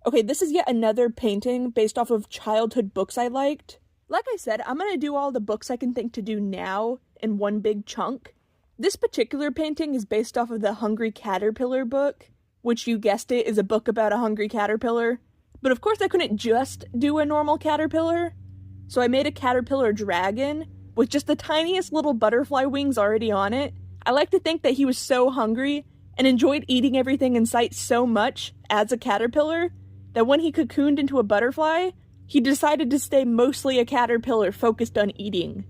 Okay, this is yet another painting based off of childhood books I liked. Like I said, I'm gonna do all the books I can think to do now in one big chunk. This particular painting is based off of the Hungry Caterpillar book, which you guessed it is a book about a hungry caterpillar. But of course I couldn't just do a normal caterpillar, so I made a caterpillar dragon with just the tiniest little butterfly wings already on it. I like to think that he was so hungry and enjoyed eating everything in sight so much as a caterpillar that when he cocooned into a butterfly, he decided to stay mostly a caterpillar focused on eating.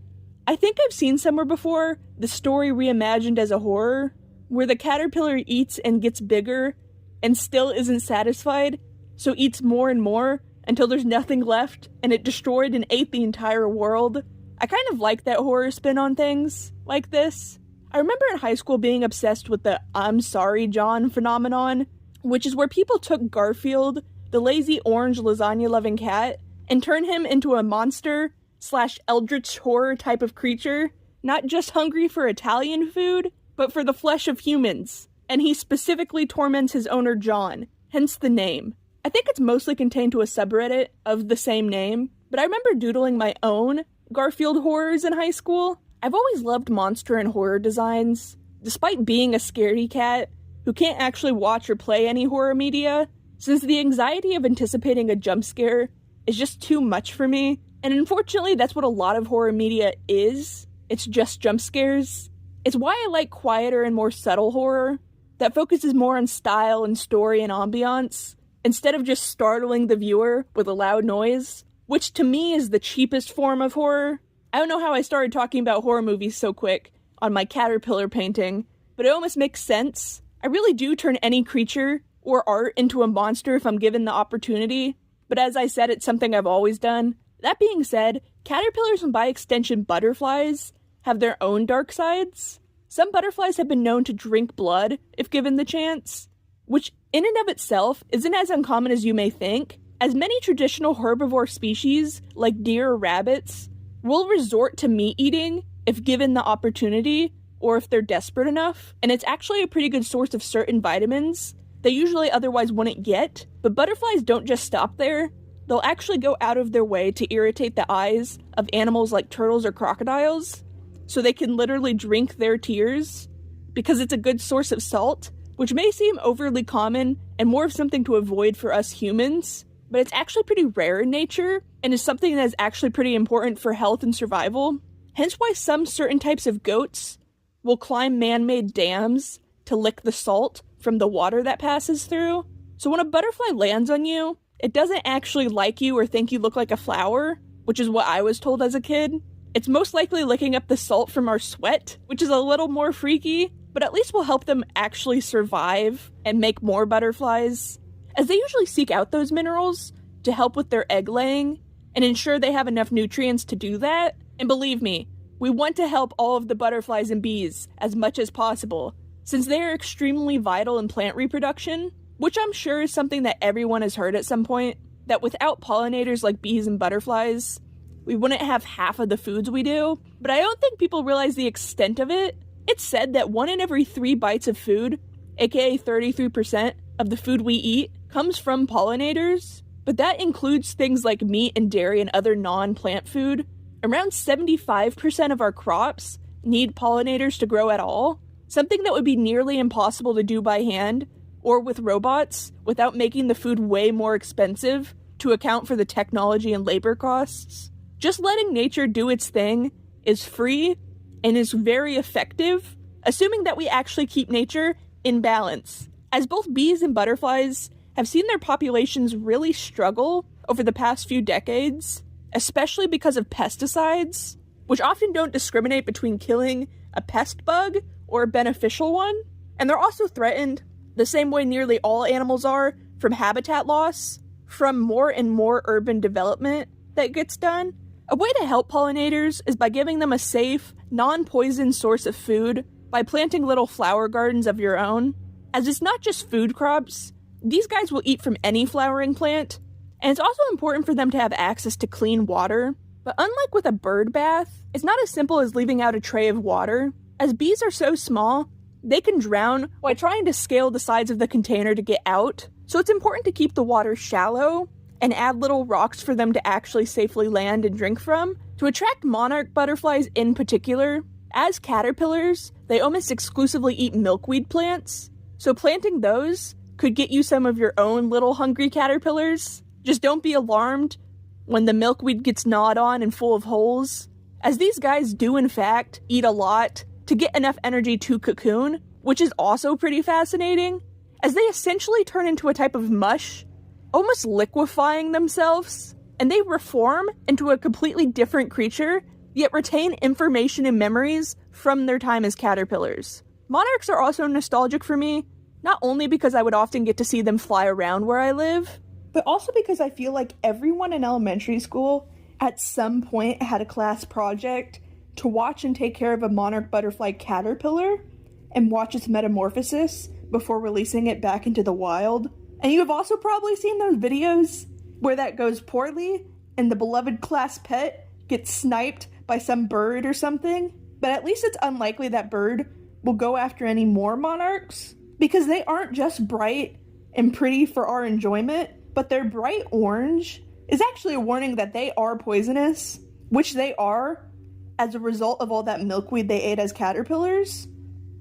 I think I've seen somewhere before the story reimagined as a horror, where the caterpillar eats and gets bigger and still isn't satisfied, so eats more and more until there's nothing left and it destroyed and ate the entire world. I kind of like that horror spin on things like this. I remember in high school being obsessed with the "I'm sorry, John" phenomenon, which is where people took Garfield, the lazy orange lasagna-loving cat, and turned him into a monster / eldritch horror type of creature, not just hungry for Italian food, but for the flesh of humans. And he specifically torments his owner John, hence the name. I think it's mostly contained to a subreddit of the same name, but I remember doodling my own Garfield horrors in high school. I've always loved monster and horror designs. Despite being a scaredy cat who can't actually watch or play any horror media, since the anxiety of anticipating a jump scare is just too much for me, and unfortunately that's what a lot of horror media is. It's just jump scares. It's why I like quieter and more subtle horror that focuses more on style and story and ambiance, instead of just startling the viewer with a loud noise, which to me is the cheapest form of horror. I don't know how I started talking about horror movies so quick on my caterpillar painting, but it almost makes sense. I really do turn any creature or art into a monster if I'm given the opportunity, but as I said, it's something I've always done. That being said, caterpillars and by extension butterflies have their own dark sides. Some butterflies have been known to drink blood if given the chance, which in and of itself isn't as uncommon as you may think, as many traditional herbivore species, like deer or rabbits, will resort to meat eating if given the opportunity or if they're desperate enough, and it's actually a pretty good source of certain vitamins they usually otherwise wouldn't get. But butterflies don't just stop there. They'll actually go out of their way to irritate the eyes of animals like turtles or crocodiles, so they can literally drink their tears, because it's a good source of salt, which may seem overly common and more of something to avoid for us humans, but it's actually pretty rare in nature, and is something that is actually pretty important for health and survival. Hence why some certain types of goats will climb man-made dams to lick the salt from the water that passes through. So when a butterfly lands on you, it doesn't actually like you or think you look like a flower, which is what I was told as a kid. It's most likely licking up the salt from our sweat, which is a little more freaky, but at least will help them actually survive and make more butterflies, as they usually seek out those minerals to help with their egg laying and ensure they have enough nutrients to do that. And believe me, we want to help all of the butterflies and bees as much as possible, since they are extremely vital in plant reproduction, which I'm sure is something that everyone has heard at some point, that without pollinators like bees and butterflies, we wouldn't have half of the foods we do. But I don't think people realize the extent of it. It's said that 1 in every 3 bites of food, aka 33% of the food we eat, comes from pollinators, but that includes things like meat and dairy and other non-plant food. Around 75% of our crops need pollinators to grow at all, something that would be nearly impossible to do by hand or with robots without making the food way more expensive to account for the technology and labor costs. Just letting nature do its thing is free and is very effective, assuming that we actually keep nature in balance, as both bees and butterflies have seen their populations really struggle over the past few decades, especially because of pesticides, which often don't discriminate between killing a pest bug or a beneficial one. And they're also threatened, the same way nearly all animals are, from habitat loss, from more and more urban development that gets done. A way to help pollinators is by giving them a safe, non-poison source of food by planting little flower gardens of your own. As it's not just food crops, these guys will eat from any flowering plant, and it's also important for them to have access to clean water. But unlike with a bird bath, it's not as simple as leaving out a tray of water. As bees are so small, they can drown while trying to scale the sides of the container to get out, So it's important to keep the water shallow and add little rocks for them to actually safely land and drink from. To attract monarch butterflies in particular, as caterpillars, they almost exclusively eat milkweed plants, so planting those could get you some of your own little hungry caterpillars. Just don't be alarmed when the milkweed gets gnawed on and full of holes, as these guys do in fact eat a lot to get enough energy to cocoon, which is also pretty fascinating, as they essentially turn into a type of mush, almost liquefying themselves, and they reform into a completely different creature, yet retain information and memories from their time as caterpillars. Monarchs are also nostalgic for me, not only because I would often get to see them fly around where I live, but also because I feel like everyone in elementary school at some point had a class project to watch and take care of a monarch butterfly caterpillar and watch its metamorphosis before releasing it back into the wild. And you have also probably seen those videos where that goes poorly and the beloved class pet gets sniped by some bird or something. But at least it's unlikely that bird will go after any more monarchs, because they aren't just bright and pretty for our enjoyment, but their bright orange is actually a warning that they are poisonous, which they are as a result of all that milkweed they ate as caterpillars,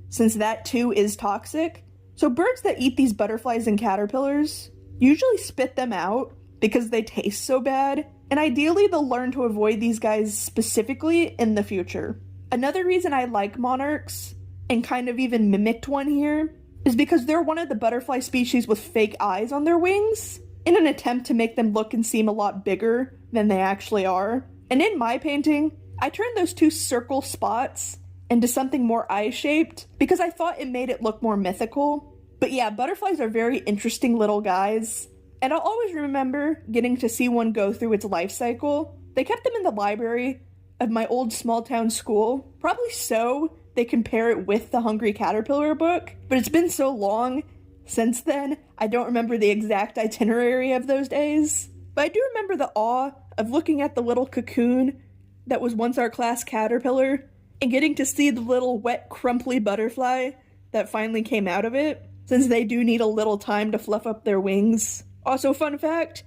since that too is toxic. So birds that eat these butterflies and caterpillars usually spit them out because they taste so bad, and ideally they'll learn to avoid these guys specifically in the future. Another reason I like monarchs, and kind of even mimicked one here, is because they're one of the butterfly species with fake eyes on their wings, in an attempt to make them look and seem a lot bigger than they actually are. And in my painting, I turned those two circle spots into something more eye-shaped because I thought it made it look more mythical. But yeah, butterflies are very interesting little guys, and I'll always remember getting to see one go through its life cycle. They kept them in the library of my old small town school, probably so they compare it with the Hungry Caterpillar book, but it's been so long since then, I don't remember the exact itinerary of those days. But I do remember the awe of looking at the little cocoon that was once our class caterpillar and getting to see the little wet, crumply butterfly that finally came out of it, since they do need a little time to fluff up their wings. Also, fun fact,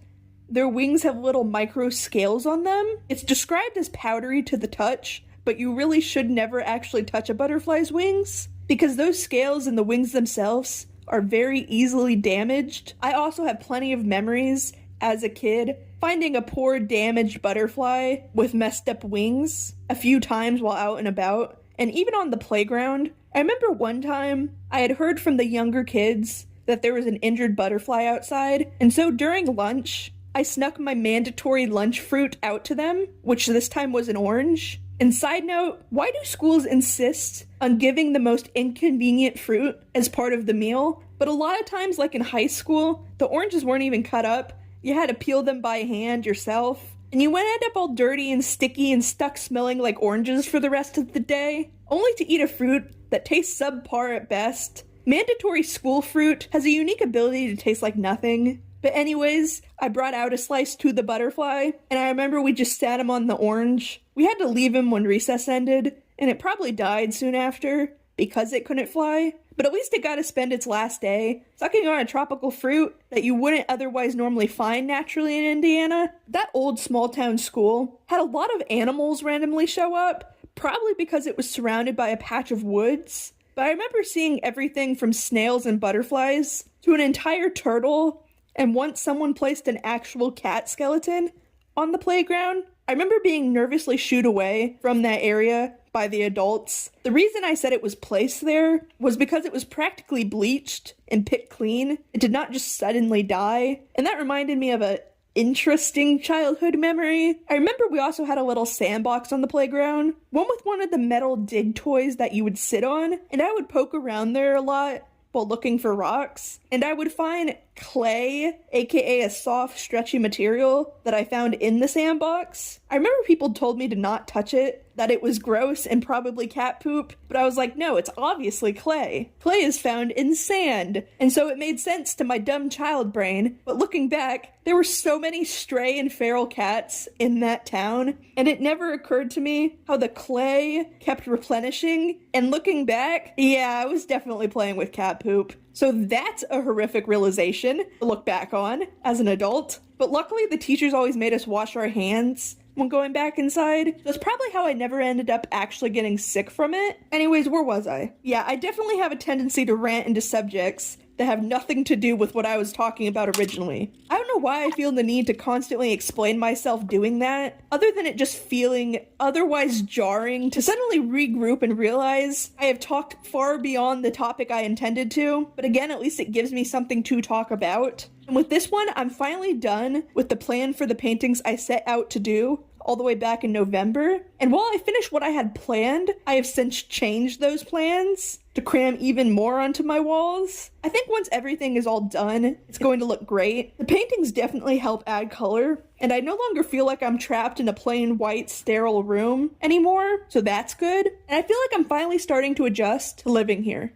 their wings have little micro scales on them. It's described as powdery to the touch, but you really should never actually touch a butterfly's wings, because those scales and the wings themselves are very easily damaged. I also have plenty of memories as a kid finding a poor damaged butterfly with messed up wings a few times while out and about, and even on the playground. I remember one time I had heard from the younger kids that there was an injured butterfly outside, and so during lunch I snuck my mandatory lunch fruit out to them, which this time was an orange. And side note, why do schools insist on giving the most inconvenient fruit as part of the meal? But a lot of times, like in high school, the oranges weren't even cut up. You had to peel them by hand yourself. And you would end up all dirty and sticky and stuck smelling like oranges for the rest of the day, only to eat a fruit that tastes subpar at best. Mandatory school fruit has a unique ability to taste like nothing. But anyways, I brought out a slice to the butterfly, and I remember we just sat him on the orange. We had to leave him when recess ended, and it probably died soon after because it couldn't fly. But at least it got to spend its last day sucking on a tropical fruit that you wouldn't otherwise normally find naturally in Indiana. That old small town school had a lot of animals randomly show up, probably because it was surrounded by a patch of woods. But I remember seeing everything from snails and butterflies to an entire turtle. And once someone placed an actual cat skeleton on the playground, I remember being nervously shooed away from that area by the adults. The reason I said it was placed there was because it was practically bleached and picked clean. It did not just suddenly die. And that reminded me of a interesting childhood memory. I remember we also had a little sandbox on the playground, one with one of the metal dig toys that you would sit on, and I would poke around there a lot while looking for rocks, and I would find clay, aka a soft, stretchy material that I found in the sandbox. I remember people told me to not touch it, that it was gross and probably cat poop, but I was like, no, it's obviously clay. Clay is found in sand, and so it made sense to my dumb child brain, but looking back, there were so many stray and feral cats in that town, and it never occurred to me how the clay kept replenishing, and looking back, yeah, I was definitely playing with cat poop. So that's a horrific realization to look back on as an adult. But luckily the teachers always made us wash our hands when going back inside. That's probably how I never ended up actually getting sick from it. Anyways, where was I? Yeah, I definitely have a tendency to rant into subjects that have nothing to do with what I was talking about originally. I don't know why I feel the need to constantly explain myself doing that, other than it just feeling otherwise jarring to suddenly regroup and realize I have talked far beyond the topic I intended to, but again, at least it gives me something to talk about. And with this one, I'm finally done with the plan for the paintings I set out to do all the way back in November. And while I finished what I had planned, I have since changed those plans to cram even more onto my walls. I think once everything is all done, it's going to look great. The paintings definitely help add color, and I no longer feel like I'm trapped in a plain white sterile room anymore, so that's good. And I feel like I'm finally starting to adjust to living here.